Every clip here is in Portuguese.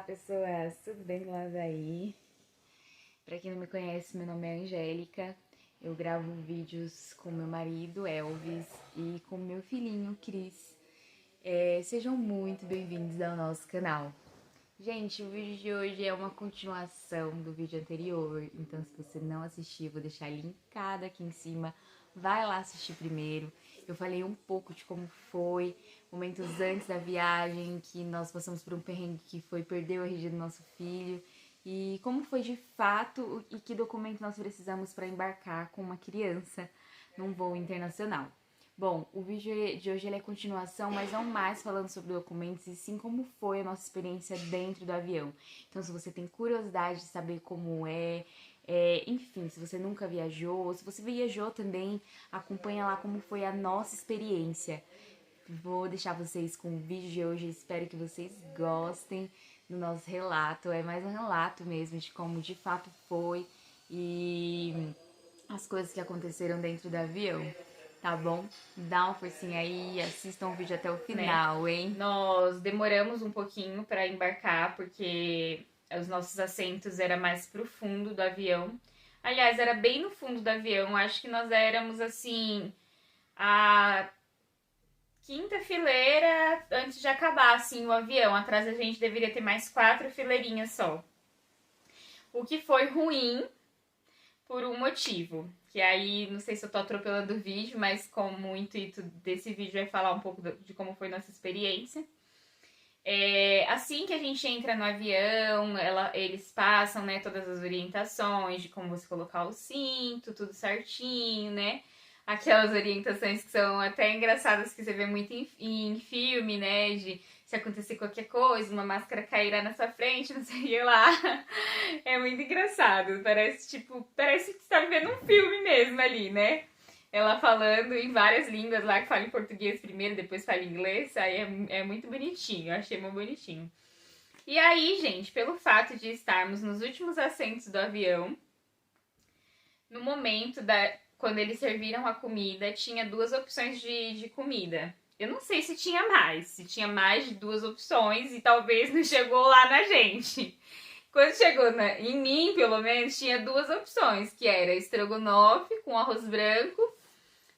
pessoas, tudo bem do lado aí? Pra quem não me conhece, meu nome é Angélica. Eu gravo vídeos com meu marido, Elvis, e com meu filhinho, Cris. Sejam muito bem-vindos ao nosso canal. Gente, o vídeo de hoje é uma continuação do vídeo anterior, então se você não assistiu, eu vou deixar linkado aqui em cima. Vai lá assistir primeiro. Eu falei um pouco de como foi, momentos antes da viagem, que nós passamos por um perrengue que foi perder o RG do nosso filho, e como foi de fato e que documento nós precisamos para embarcar com uma criança num voo internacional. Bom, o vídeo de hoje ele é continuação, mas não mais falando sobre documentos, e sim como foi a nossa experiência dentro do avião. Então, se você tem curiosidade de saber como enfim, se você nunca viajou, ou se você viajou também, acompanha lá como foi a nossa experiência. Vou deixar vocês com o vídeo de hoje, espero que vocês gostem do nosso relato. É mais um relato mesmo de como de fato foi e as coisas que aconteceram dentro do avião. Tá bom? Dá uma forcinha aí e assistam o vídeo até o final, hein? Nós demoramos um pouquinho para embarcar porque os nossos assentos era mais pro fundo do avião. Aliás, era bem no fundo do avião. Acho que nós éramos assim a quinta fileira antes de acabar assim o avião. Atrás da gente deveria ter mais 4 fileirinhas só. O que foi ruim por um motivo. Que aí, não sei se eu tô atropelando o vídeo, mas como o intuito desse vídeo é falar um pouco de como foi nossa experiência. Assim que a gente entra no avião, eles passam, né, todas as orientações de como você colocar o cinto, tudo certinho, né? Aquelas orientações que são até engraçadas, que você vê muito em filme, né? De se acontecer qualquer coisa, uma máscara cairá na sua frente, não sei lá. É muito engraçado. Parece que você tá vendo um filme mesmo ali, né? Ela falando em várias línguas lá, que fala em português primeiro, depois fala em inglês. Aí é muito bonitinho, eu achei muito bonitinho. E aí, gente, pelo fato de estarmos nos últimos assentos do avião, no momento quando eles serviram a comida, tinha 2 opções de comida. Eu não sei se tinha mais de 2 opções e talvez não chegou lá na gente. Quando chegou em mim, pelo menos, tinha 2 opções, que era estrogonofe com arroz branco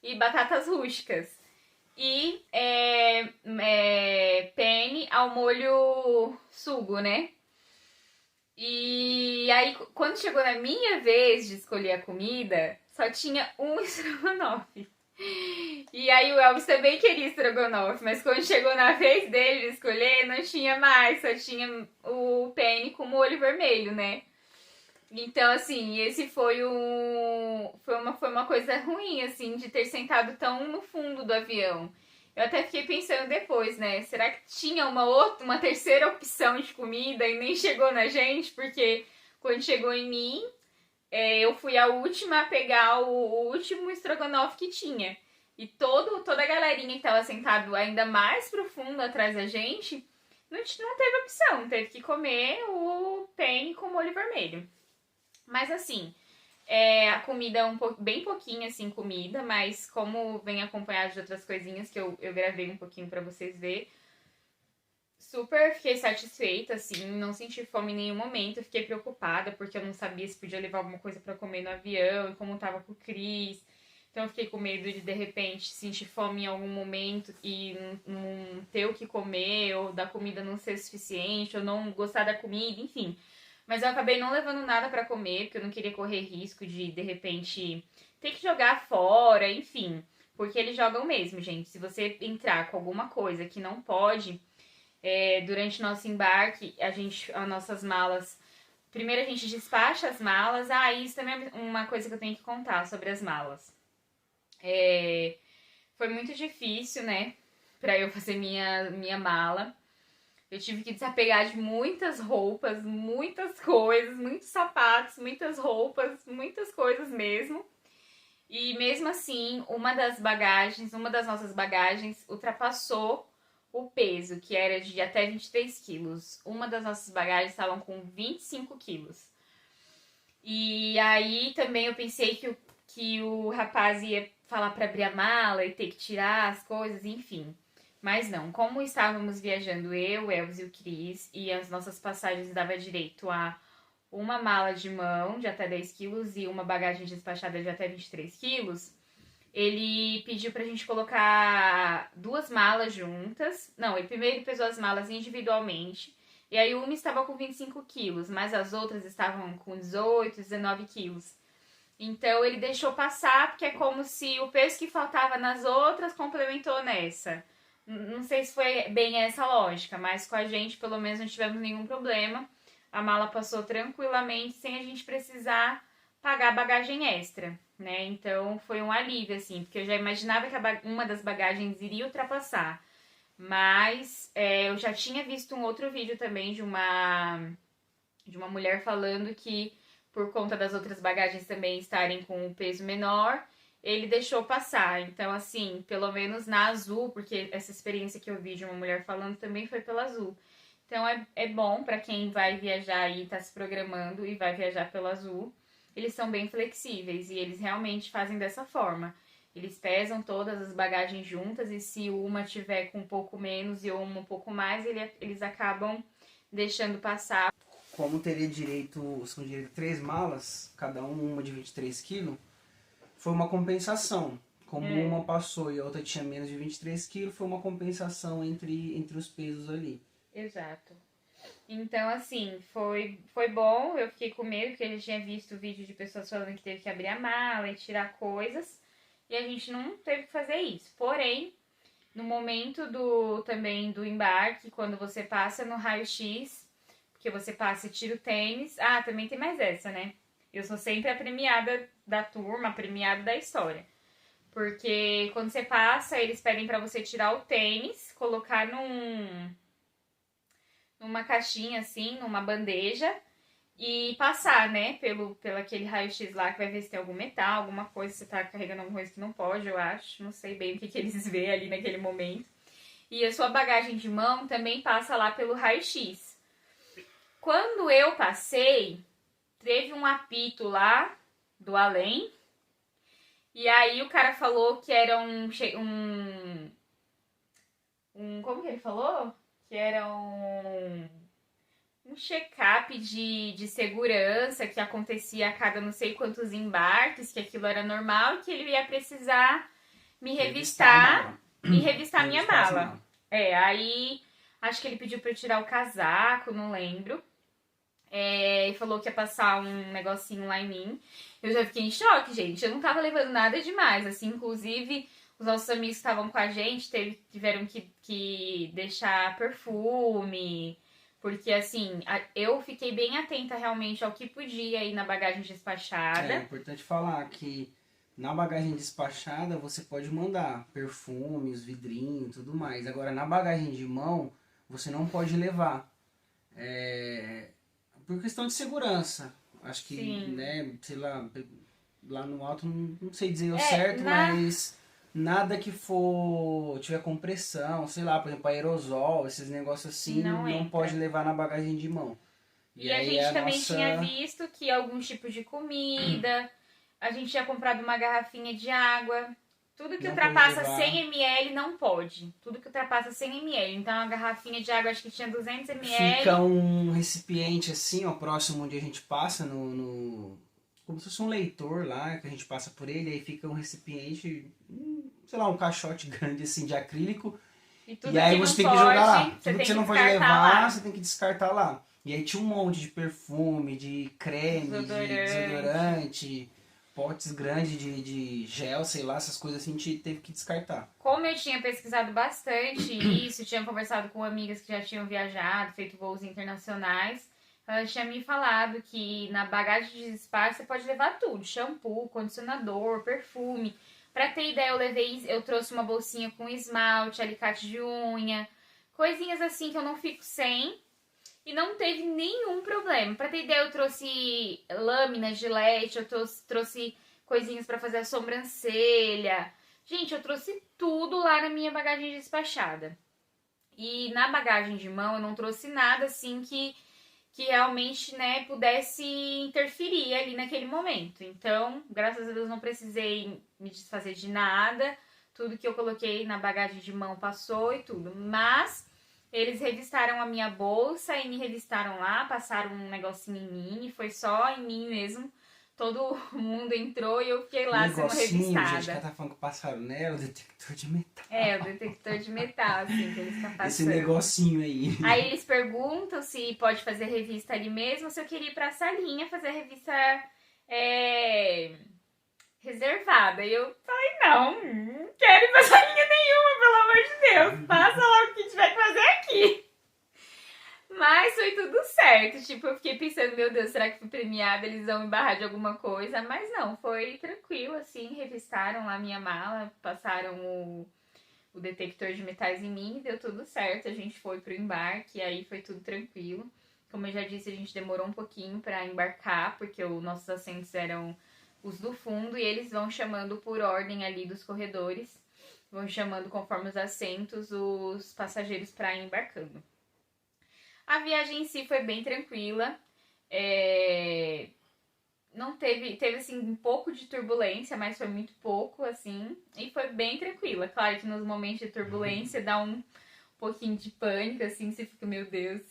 e batatas rústicas. E penne ao molho sugo, né? E aí, quando chegou na minha vez de escolher a comida, só tinha um estrogonofe. E aí o Elvis também queria estrogonofe, mas quando chegou na vez dele de escolher, não tinha mais, só tinha o penne com molho vermelho, né? Então, assim, esse foi uma coisa ruim, assim, de ter sentado tão no fundo do avião. Eu até fiquei pensando depois, né? Será que tinha uma terceira opção de comida e nem chegou na gente? Porque quando chegou em mim, eu fui a última a pegar o último estrogonofe que tinha. E toda a galerinha que tava sentado ainda mais pro fundo atrás da gente, não teve opção. Teve que comer o penne com molho vermelho. Mas assim, a comida é bem pouquinho, assim, comida, mas como vem acompanhado de outras coisinhas que eu gravei um pouquinho pra vocês verem, super fiquei satisfeita, assim, não senti fome em nenhum momento, fiquei preocupada porque eu não sabia se podia levar alguma coisa pra comer no avião e como tava com o Cris. Então eu fiquei com medo de repente sentir fome em algum momento e não ter o que comer, ou da comida não ser suficiente, ou não gostar da comida, enfim. Mas eu acabei não levando nada pra comer, porque eu não queria correr risco de repente, ter que jogar fora, enfim. Porque eles jogam mesmo, gente. Se você entrar com alguma coisa que não pode, durante nosso embarque, as nossas malas... Primeiro a gente despacha as malas. Ah, isso também é uma coisa que eu tenho que contar sobre as malas. Foi muito difícil, né, pra eu fazer minha mala. Eu tive que desapegar de muitas roupas, muitas coisas, muitos sapatos, muitas roupas, muitas coisas mesmo. E mesmo assim, uma das nossas bagagens ultrapassou o peso, que era de até 23 quilos. Uma das nossas bagagens estavam com 25 quilos. E aí também eu pensei que o rapaz ia falar pra abrir a mala e ter que tirar as coisas, enfim. Mas não, como estávamos viajando eu, o Elvis e o Cris, e as nossas passagens dava direito a uma mala de mão de até 10 quilos e uma bagagem despachada de até 23 quilos, ele pediu pra gente colocar 2 malas juntas. Não, ele primeiro pesou as malas individualmente. E aí uma estava com 25 quilos, mas as outras estavam com 18, 19 quilos. Então ele deixou passar, porque é como se o peso que faltava nas outras complementou nessa. Não sei se foi bem essa lógica, mas com a gente pelo menos não tivemos nenhum problema. A mala passou tranquilamente sem a gente precisar pagar bagagem extra, né? Então foi um alívio, assim, porque eu já imaginava que uma das bagagens iria ultrapassar. Mas eu já tinha visto um outro vídeo também de uma mulher falando que por conta das outras bagagens também estarem com um peso menor, ele deixou passar. Então, assim, pelo menos na Azul, porque essa experiência que eu vi de uma mulher falando também foi pela Azul. Então, é bom para quem vai viajar e tá se programando e vai viajar pela Azul. Eles são bem flexíveis e eles realmente fazem dessa forma. Eles pesam todas as bagagens juntas e se uma tiver com um pouco menos e uma um pouco mais, eles acabam deixando passar. Como teria direito, são direito a 3 malas, cada uma de 23 quilos, foi uma compensação. Como uma passou e a outra tinha menos de 23 quilos, foi uma compensação entre os pesos ali. Exato. Então, assim, foi bom. Eu fiquei com medo, porque a gente tinha visto vídeo de pessoas falando que teve que abrir a mala e tirar coisas. E a gente não teve que fazer isso. Porém, no momento também do embarque, quando você passa no raio-x, porque você passa e tira o tênis. Ah, também tem mais essa, né? Eu sou sempre a premiada da turma, a premiada da história. Porque quando você passa, eles pedem pra você tirar o tênis, colocar numa caixinha assim, numa bandeja e passar, né, pelo aquele raio-x lá que vai ver se tem algum metal, alguma coisa, se você tá carregando alguma coisa que não pode, eu acho. Não sei bem o que eles veem ali naquele momento. E a sua bagagem de mão também passa lá pelo raio-x. Quando eu passei, teve um apito lá do além. E aí o cara falou que era como que ele falou? Que era um check-up de segurança que acontecia a cada não sei quantos embarques, que aquilo era normal e que ele ia precisar me revistar e revistar minha mala. Aí acho que ele pediu pra eu tirar o casaco, não lembro. E falou que ia passar um negocinho lá em mim. Eu já fiquei em choque, gente. Eu não tava levando nada demais, assim, inclusive os nossos amigos que estavam com a gente tiveram que deixar perfume, porque, assim, eu fiquei bem atenta realmente ao que podia ir na bagagem despachada. É importante falar que na bagagem despachada você pode mandar perfumes, vidrinho e tudo mais. Agora, na bagagem de mão, você não pode levar. Por questão de segurança. Acho que, Sim. né, sei lá no alto, não sei dizer o certo, mas nada que tiver compressão, sei lá, por exemplo, aerosol, esses negócios assim, não pode levar na bagagem de mão. E a gente também tinha visto que alguns tipos de comida, a gente tinha comprado uma garrafinha de água. Tudo que ultrapassa 100 ml não pode. Tudo que ultrapassa 100 ml. Então, a garrafinha de água, acho que tinha 200 ml. Fica um recipiente assim, ó, próximo onde a gente passa, como se fosse um leitor lá, que a gente passa por ele, aí fica um recipiente, sei lá, um caixote grande assim de acrílico. E aí você tem que jogar lá. Tudo que você não pode levar, você tem que descartar lá. E aí tinha um monte de perfume, de creme, de desodorante, potes grandes de gel, sei lá, essas coisas assim, a gente teve que descartar. Como eu tinha pesquisado bastante isso, tinha conversado com amigas que já tinham viajado, feito voos internacionais, ela tinha me falado que na bagagem de despacho você pode levar tudo, shampoo, condicionador, perfume. Pra ter ideia, eu trouxe uma bolsinha com esmalte, alicate de unha, coisinhas assim que eu não fico sem. E não teve nenhum problema. Pra ter ideia, eu trouxe lâminas de leite, eu trouxe coisinhas pra fazer a sobrancelha. Gente, eu trouxe tudo lá na minha bagagem despachada. E na bagagem de mão eu não trouxe nada assim que realmente, né, pudesse interferir ali naquele momento. Então, graças a Deus, não precisei me desfazer de nada. tudo que eu coloquei na bagagem de mão passou e tudo. Mas eles revistaram a minha bolsa e me revistaram lá, passaram um negocinho em mim, e foi só em mim mesmo. Todo mundo entrou e eu fiquei lá sendo revistada. Gente, que ela tá falando que passaram nela, o detector de metal. É, o detector de metal, assim, que eles estão passando. Esse negocinho aí. Aí eles perguntam se pode fazer revista ali mesmo, se eu queria ir pra salinha fazer a revista reservada. E eu falei, não quero ir pra salinha nenhuma, pelo amor de Deus. Faça logo o que tiver que fazer aqui. Mas foi tudo certo. Tipo, eu fiquei pensando, meu Deus, será que fui premiada? Eles vão me barrar de alguma coisa? Mas não, foi tranquilo, assim. Revistaram lá minha mala, passaram o detector de metais em mim e deu tudo certo. A gente foi pro embarque, aí foi tudo tranquilo. Como eu já disse, a gente demorou um pouquinho pra embarcar, porque os nossos assentos eram os do fundo e eles vão chamando por ordem ali dos corredores. Vão chamando conforme os assentos os passageiros pra ir embarcando. A viagem em si foi bem tranquila. Não teve assim um pouco de turbulência, mas foi muito pouco, assim, e foi bem tranquila. Claro que nos momentos de turbulência dá um pouquinho de pânico, assim, você fica, meu Deus,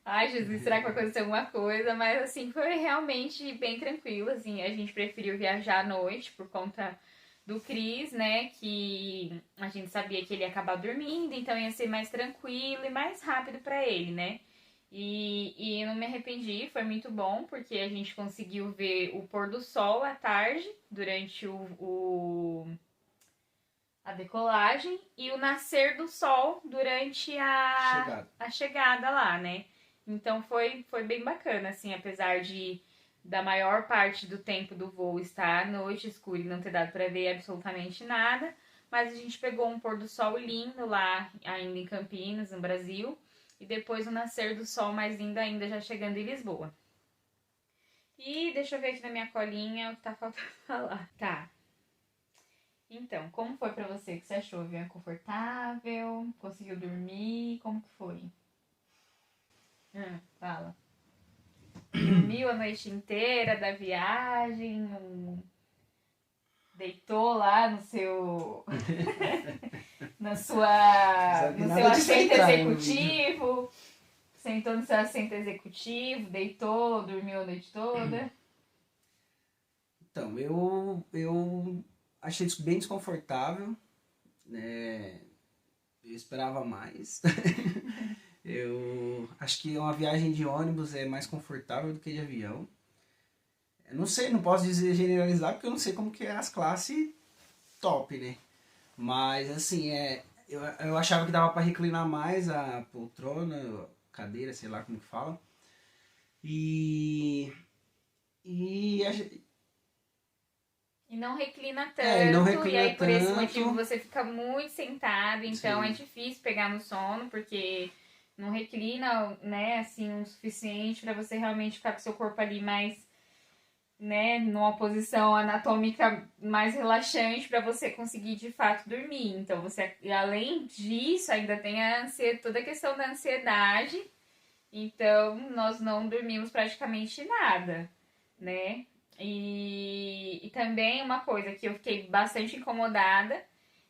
ai Jesus, será que vai acontecer alguma coisa? Mas assim, foi realmente bem tranquilo, assim, a gente preferiu viajar à noite por conta do Cris, né, que a gente sabia que ele ia acabar dormindo, então ia ser mais tranquilo e mais rápido pra ele, né. E eu não me arrependi, foi muito bom, porque a gente conseguiu ver o pôr do sol à tarde, durante a decolagem, e o nascer do sol durante a chegada lá, né? Então foi bem bacana, assim, apesar da maior parte do tempo do voo estar à noite escuro e não ter dado para ver absolutamente nada, mas a gente pegou um pôr do sol lindo lá, ainda em Campinas, no Brasil, e depois o nascer do sol mais lindo ainda, já chegando em Lisboa. E deixa eu ver aqui na minha colinha o que tá faltando falar. Tá. Então, como foi pra você? O que você achou? Viu? Confortável? Conseguiu dormir? Como que foi? Fala. Dormiu a noite inteira da viagem? Deitou lá no seu... no seu assento executivo? Sentou no seu assento executivo? Deitou? Dormiu a noite toda? Então, eu achei isso bem desconfortável, né? Eu esperava mais. Eu acho que uma viagem de ônibus é mais confortável do que de avião. Eu não sei, não posso dizer generalizar, porque eu não sei como que é as classes top, né? Mas, assim, eu achava que dava para reclinar mais a poltrona, cadeira, sei lá como que fala. E não reclina tanto, não reclina e aí por esse tanto. motivo você fica muito sentado, então é difícil pegar no sono, porque não reclina, né, assim, o suficiente para você realmente ficar com o seu corpo ali mais, né, numa posição anatômica mais relaxante para você conseguir de fato dormir. Então você, além disso, ainda tem toda a questão da ansiedade. Então nós não dormimos praticamente nada, né? E também uma coisa que eu fiquei bastante incomodada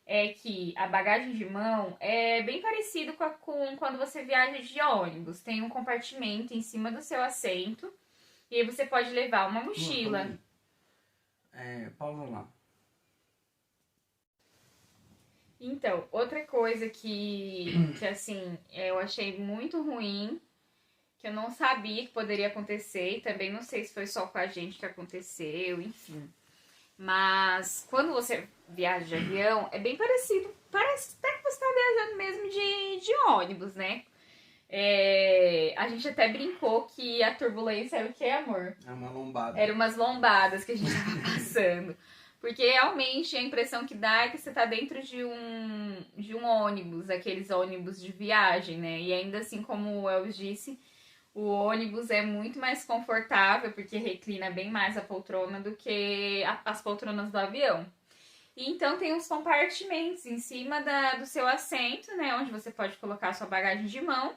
é que a bagagem de mão é bem parecido com quando você viaja de ônibus. Tem um compartimento em cima do seu assento e aí você pode levar uma mochila. Pausa lá. Então, outra coisa que assim, eu achei muito ruim, que eu não sabia que poderia acontecer, e também não sei se foi só com a gente que aconteceu, enfim. Mas quando você viaja de avião, é bem parecido. Parece até que você está viajando mesmo de ônibus, né? A gente até brincou que a turbulência era o que, amor? É uma lombada. Eram umas lombadas que a gente tava passando. Porque realmente a impressão que dá é que você tá dentro de um ônibus, aqueles ônibus de viagem, né? E ainda assim, como o Elvis disse, o ônibus é muito mais confortável, porque reclina bem mais a poltrona do que as poltronas do avião. E então tem uns compartimentos em cima do seu assento, né? Onde você pode colocar a sua bagagem de mão.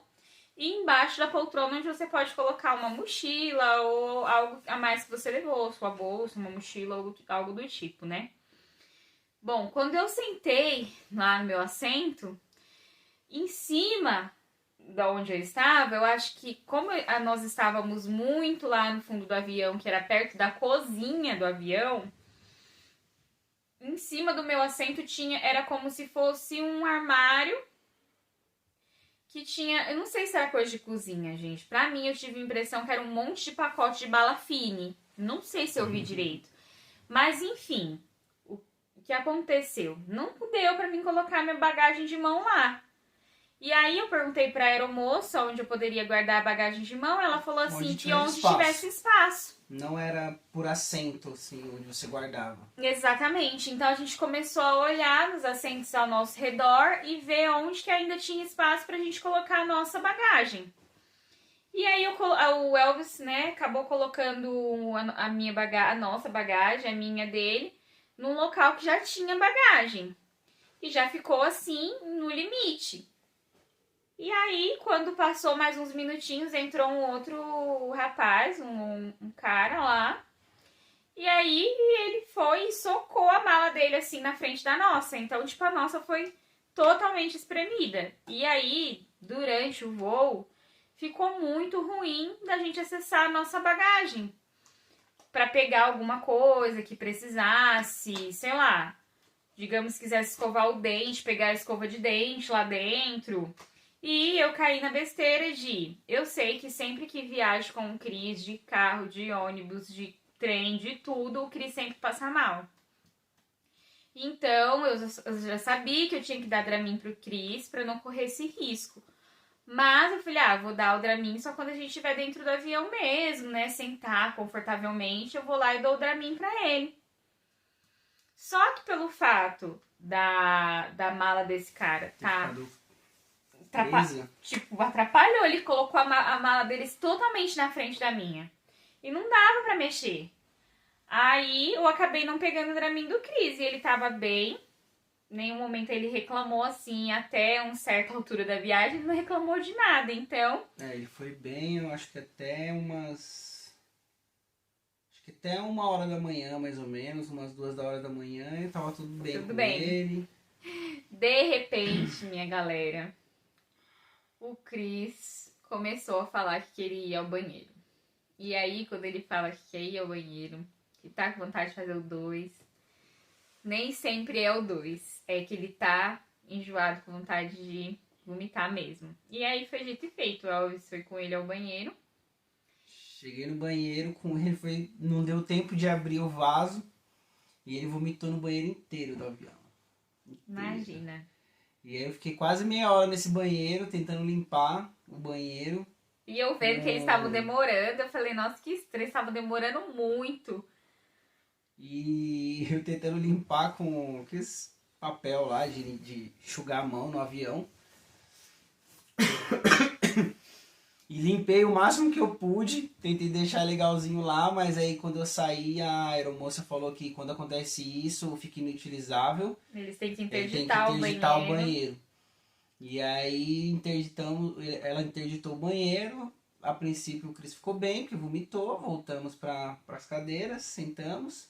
E embaixo da poltrona, onde você pode colocar uma mochila ou algo a mais que você levou, sua bolsa, uma mochila ou algo do tipo, né? Bom, quando eu sentei lá no meu assento, em cima da onde eu estava, eu acho que como nós estávamos muito lá no fundo do avião, que era perto da cozinha do avião, em cima do meu assento era como se fosse um armário que tinha, eu não sei se era coisa de cozinha, gente. Pra mim, eu tive a impressão que era um monte de pacote de bala fine. Não sei se eu vi direito. Mas, enfim, o que aconteceu? Não deu pra mim colocar minha bagagem de mão lá. E aí eu perguntei pra aeromoça onde eu poderia guardar a bagagem de mão. Ela falou assim, que onde tivesse espaço. Não era por assento, assim, onde você guardava. Exatamente. Então a gente começou a olhar nos assentos ao nosso redor e ver onde que ainda tinha espaço pra gente colocar a nossa bagagem. E aí o Elvis, né, acabou colocando a minha bagagem, a nossa bagagem, a minha dele, num local que já tinha bagagem. E já ficou assim no limite. E aí, quando passou mais uns minutinhos, entrou um outro rapaz, um cara lá. E aí, ele foi e socou a mala dele, assim, na frente da nossa. Então, tipo, a nossa foi totalmente espremida. E aí, durante o voo, ficou muito ruim da gente acessar a nossa bagagem. Pra pegar alguma coisa que precisasse, sei lá. Digamos, se quisesse escovar o dente, pegar a escova de dente lá dentro. E eu caí na besteira eu sei que sempre que viajo com o Cris, de carro, de ônibus, de trem, de tudo, o Cris sempre passa mal. Então, eu já sabia que eu tinha que dar Dramin pro Cris pra não correr esse risco. Mas eu falei, vou dar o Dramin só quando a gente estiver dentro do avião mesmo, né? Sentar confortavelmente, eu vou lá e dou o Dramin pra ele. Só que pelo fato da mala desse cara atrapalhou, ele colocou a mala deles totalmente na frente da minha. E não dava pra mexer. Aí eu acabei não pegando o Dramin do Cris e ele tava bem. Em nenhum momento ele reclamou assim, até uma certa altura da viagem, ele não reclamou de nada, então... ele foi bem, eu acho que até até 1h da manhã, mais ou menos, umas 2h da manhã, e tava tudo bem com ele. De repente, minha galera, o Cris começou a falar que queria ir ao banheiro. E aí, quando ele fala que quer ir ao banheiro, que tá com vontade de fazer o 2, nem sempre é o 2. É que ele tá enjoado, com vontade de vomitar mesmo. E aí foi dito e feito. O Elvis foi com ele ao banheiro. Cheguei no banheiro com ele, não deu tempo de abrir o vaso e ele vomitou no banheiro inteiro do avião. Imagina. E aí eu fiquei quase meia hora nesse banheiro, tentando limpar o banheiro. E eu vendo que eles estavam demorando, eu falei, nossa, que estranho, estavam demorando muito. E eu tentando limpar com aqueles papel lá de enxugar a mão no avião. E limpei o máximo que eu pude, tentei deixar legalzinho lá, mas aí quando eu saí, a aeromoça falou que quando acontece isso, fica inutilizável. Eles têm que interditar o banheiro. E aí ela interditou o banheiro. A princípio o Cris ficou bem, porque vomitou, voltamos para as cadeiras, sentamos.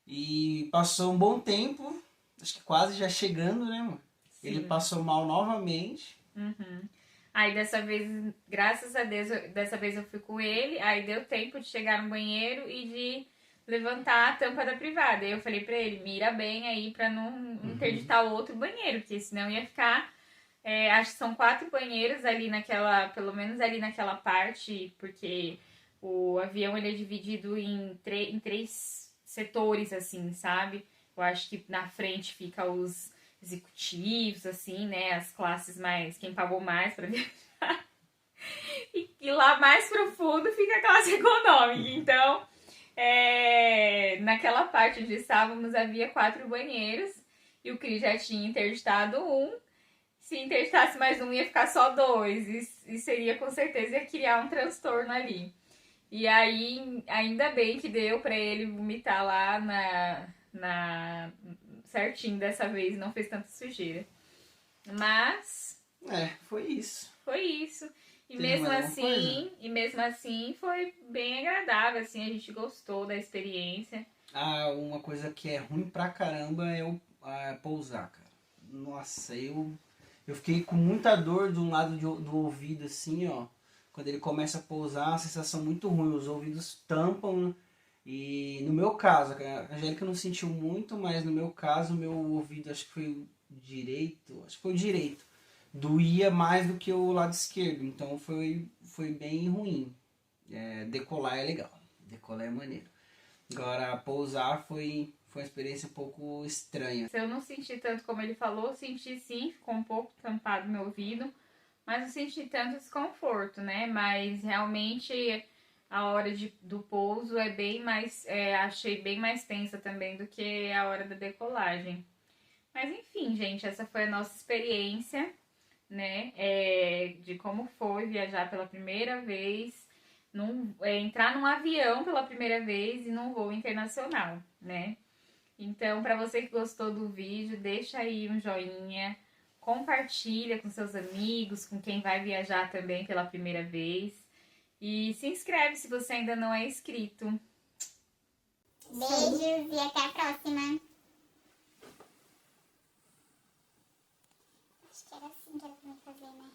E passou um bom tempo, acho que quase já chegando, né, mano? Ele passou mal novamente. Uhum. Aí dessa vez, graças a Deus, dessa vez eu fui com ele, aí deu tempo de chegar no banheiro e de levantar a tampa da privada. Aí eu falei pra ele, mira bem aí pra não interditar o outro banheiro, porque senão ia ficar... acho que são 4 banheiros ali pelo menos ali naquela parte, porque o avião ele é dividido em 3 setores, assim, sabe? Eu acho que na frente fica os executivos, assim, né? As classes mais... Quem pagou mais pra viajar. E lá mais pro fundo fica a classe econômica. Então, naquela parte onde estávamos havia 4 banheiros. E o Cris já tinha interditado um. Se interditasse mais um, ia ficar só 2. E seria, com certeza, ia criar um transtorno ali. E aí, ainda bem que deu pra ele vomitar lá certinho dessa vez, não fez tanta sujeira. Mas... foi isso. Foi isso. E mesmo assim foi bem agradável, assim, a gente gostou da experiência. Ah, uma coisa que é ruim pra caramba é pousar, cara. Nossa, eu fiquei com muita dor de um lado do ouvido, assim, ó. Quando ele começa a pousar, uma sensação muito ruim. Os ouvidos tampam. E no meu caso, a Angélica não sentiu muito, mas no meu caso, meu ouvido, acho que foi o direito. Acho que foi o direito. Doía mais do que o lado esquerdo. Então foi bem ruim. Decolar é legal. Decolar é maneiro. Agora, pousar foi uma experiência um pouco estranha. Eu não senti tanto como ele falou, senti sim, ficou um pouco tampado meu ouvido, mas não senti tanto desconforto, né? Mas realmente a hora do pouso é bem mais, achei bem mais tensa também do que a hora da decolagem. Mas enfim, gente, essa foi a nossa experiência, né? De como foi viajar pela primeira vez, entrar num avião pela primeira vez e num voo internacional, né? Então, para você que gostou do vídeo, deixa aí um joinha, compartilha com seus amigos, com quem vai viajar também pela primeira vez. E se inscreve se você ainda não é inscrito. Beijos e até a próxima. Acho que era assim que era pra fazer, né?